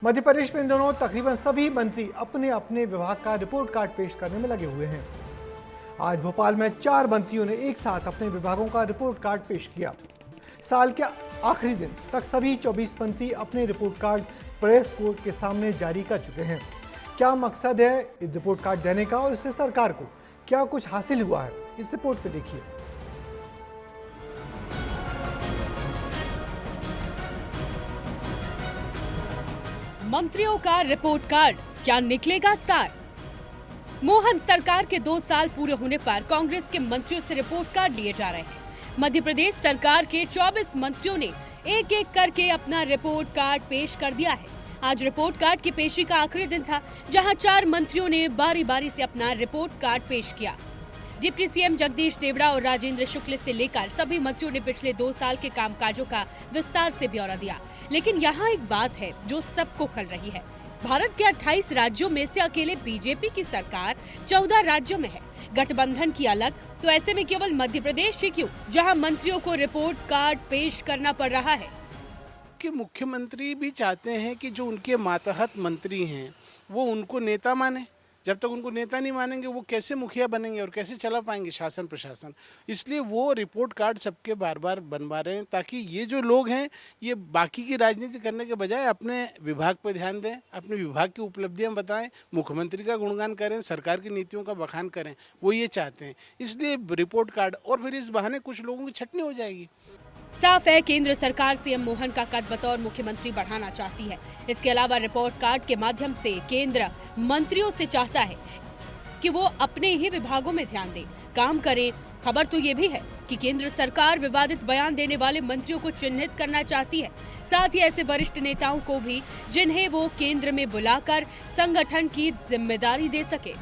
मध्य प्रदेश में इन दोनों तकरीबन सभी मंत्री अपने अपने विभाग का रिपोर्ट कार्ड पेश करने में लगे हुए हैं। आज भोपाल में 4 मंत्रियों ने एक साथ अपने विभागों का रिपोर्ट कार्ड पेश किया। साल के आखिरी दिन तक सभी 24 मंत्री अपने रिपोर्ट कार्ड प्रेस कोर्ट के सामने जारी कर चुके हैं। क्या मकसद है इस रिपोर्ट कार्ड देने का और इससे सरकार को क्या कुछ हासिल हुआ है, इस रिपोर्ट पे देखिए। मंत्रियों का रिपोर्ट कार्ड, क्या निकलेगा सार? मोहन सरकार के 2 साल पूरे होने पर कांग्रेस के मंत्रियों से रिपोर्ट कार्ड लिए जा रहे हैं। मध्य प्रदेश सरकार के 24 मंत्रियों ने एक एक करके अपना रिपोर्ट कार्ड पेश कर दिया है। आज रिपोर्ट कार्ड की पेशी का आखिरी दिन था, जहां 4 मंत्रियों ने बारी बारी से अपना रिपोर्ट कार्ड पेश किया। डिप्टी सीएम जगदीश देवड़ा और राजेंद्र शुक्ल से लेकर सभी मंत्रियों ने पिछले 2 साल के कामकाजों का विस्तार से ब्यौरा दिया। लेकिन यहाँ एक बात है जो सबको खल रही है। भारत के 28 राज्यों में से अकेले बीजेपी की सरकार 14 राज्यों में है, गठबंधन की अलग। तो ऐसे में केवल मध्य प्रदेश ही क्यों, जहां मंत्रियों को रिपोर्ट कार्ड पेश करना पड़ रहा है? कि मुख्यमंत्री भी चाहते हैं कि जो उनके मातहत मंत्री हैं वो उनको नेता माने। जब तक उनको नेता नहीं मानेंगे वो कैसे मुखिया बनेंगे और कैसे चला पाएंगे शासन प्रशासन। इसलिए वो रिपोर्ट कार्ड सबके बार बार बनवा रहे हैं, ताकि ये जो लोग हैं ये बाकी की राजनीति करने के बजाय अपने विभाग पर ध्यान दें, अपने विभाग की उपलब्धियां बताएं, मुख्यमंत्री का गुणगान करें, सरकार की नीतियों का बखान करें। वो ये चाहते हैं, इसलिए रिपोर्ट कार्ड। और फिर इस बहाने कुछ लोगों की छटनी हो जाएगी। साफ है, केंद्र सरकार सीएम मोहन का कद बतौर मुख्यमंत्री बढ़ाना चाहती है। इसके अलावा रिपोर्ट कार्ड के माध्यम से केंद्र मंत्रियों से चाहता है कि वो अपने ही विभागों में ध्यान दें, काम करें। खबर तो ये भी है कि केंद्र सरकार विवादित बयान देने वाले मंत्रियों को चिन्हित करना चाहती है, साथ ही ऐसे वरिष्ठ नेताओं को भी जिन्हें वो केंद्र में बुलाकर संगठन की जिम्मेदारी दे सके।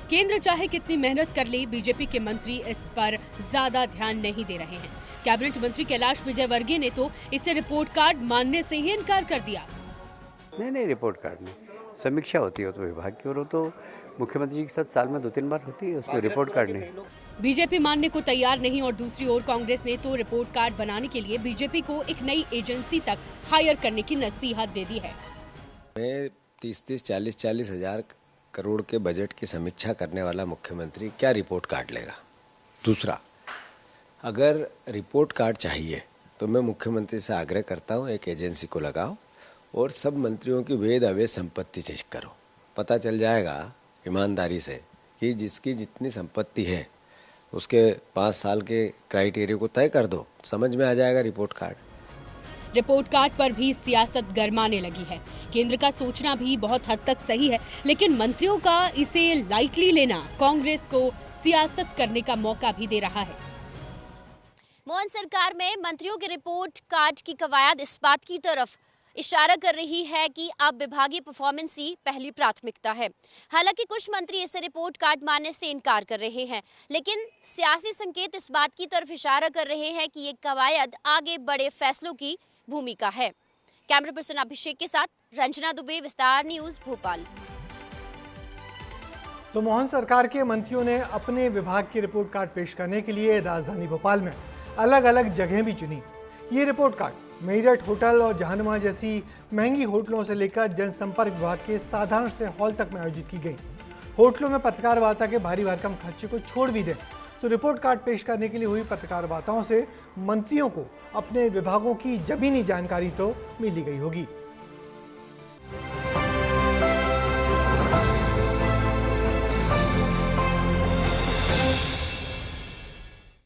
केंद्र चाहे कितनी मेहनत कर ले, बीजेपी के मंत्री इस पर ज्यादा ध्यान नहीं दे रहे हैं। कैबिनेट मंत्री कैलाश विजयवर्गीय ने तो इसे रिपोर्ट कार्ड मानने से ही इनकार कर दिया। नहीं, रिपोर्ट कार्ड नहीं, समीक्षा होती है तो विभाग की, और तो मुख्यमंत्री जी के साथ साल में 2-3 बार होती है, उसमें रिपोर्ट कार्ड नहीं। बीजेपी मानने को तैयार नहीं, और दूसरी ओर कांग्रेस ने तो रिपोर्ट कार्ड बनाने के लिए बीजेपी को एक नई एजेंसी तक हायर करने की नसीहत दे दी है। 30-30, 40-40 हजार करोड़ के बजट की समीक्षा करने वाला मुख्यमंत्री क्या रिपोर्ट कार्ड लेगा? दूसरा, अगर रिपोर्ट कार्ड चाहिए तो मैं मुख्यमंत्री से आग्रह करता हूँ, एक एजेंसी को लगाओ और सब मंत्रियों की वेद अवैध संपत्ति चेक करो। पता चल जाएगा ईमानदारी से कि जिसकी जितनी संपत्ति है उसके 5 साल के क्राइटेरिया को तय कर दो, समझ में आ जाएगा रिपोर्ट कार्ड। रिपोर्ट कार्ड पर भी सियासत गरमाने लगी है। केंद्र का सोचना भी बहुत हद तक सही है, लेकिन मंत्रियों का इसे लाइटली लेना कांग्रेस को सियासत करने का मौका भी दे रहा है। मोहन सरकार में मंत्रियों के रिपोर्ट कार्ड की कवायद इस बात की तरफ इशारा कर रही है कि अब विभागीय परफॉर्मेंस ही पहली प्राथमिकता है। हालांकि कुछ मंत्री इसे रिपोर्ट कार्ड मानने से इनकार कर रहे हैं, लेकिन सियासी संकेत इस बात की तरफ इशारा कर रहे हैं कि ये कवायद आगे बड़े फैसलों की भूमिका है। कैमरा पर्सन अभिषेक के साथ रंजना दुबे, विस्तार न्यूज, भोपाल। तो मोहन सरकार के मंत्रियों ने अपने विभाग की रिपोर्ट कार्ड पेश करने के लिए राजधानी भोपाल में अलग अलग जगह भी चुनी। ये रिपोर्ट कार्ड मेरठ होटल और जहानुमा जैसी महंगी होटलों से लेकर जनसंपर्क विभाग के साधारण से हॉल तक में आयोजित की गई। होटलों में पत्रकार वार्ता के भारी भरकम खर्चे को छोड़ भी दें तो रिपोर्ट कार्ड पेश करने के लिए हुई पत्रकार वार्ताओं से मंत्रियों को अपने विभागों की जमीनी जानकारी तो मिल ही गई होगी।